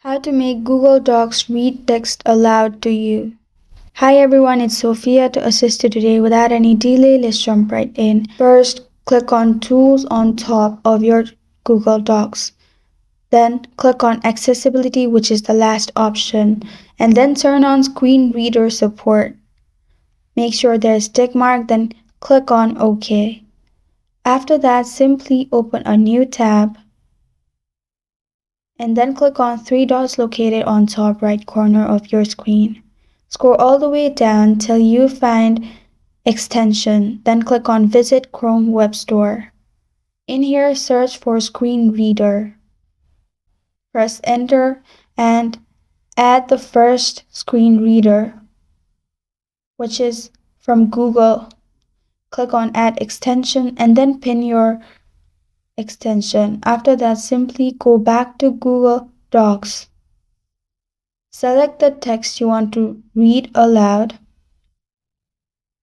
How to make Google Docs read text aloud to you. Hi everyone, it's Sophia to assist you today. Without any delay, let's jump right in. First, click on Tools on top of your Google Docs. Then click on Accessibility, which is the last option, and then turn on Screen Reader Support. Make sure there's tick mark, then click on OK. After that, simply open a new tab and then click on three dots located on top right corner of your screen. Scroll all the way down till you find Extension, then click on Visit Chrome Web Store. In here, search for Screen Reader. Press Enter and add the first screen reader, which is from Google. Click on Add Extension and then pin your extension. After that, simply go back to Google Docs. Select the text you want to read aloud.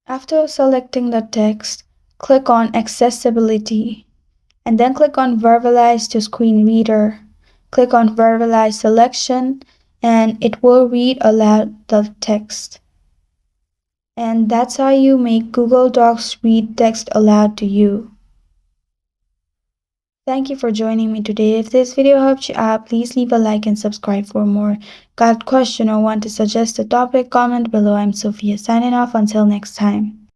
After selecting the text, click on Accessibility and then click on Verbalize to Screen Reader. Click on Verbalize Selection and it will read aloud the text. And that's how you make Google Docs read text aloud to you. Thank you for joining me today. If this video helped you out, please leave a like and subscribe for more. Got a question or want to suggest a topic? Comment below. I'm Sophia signing off. Until next time.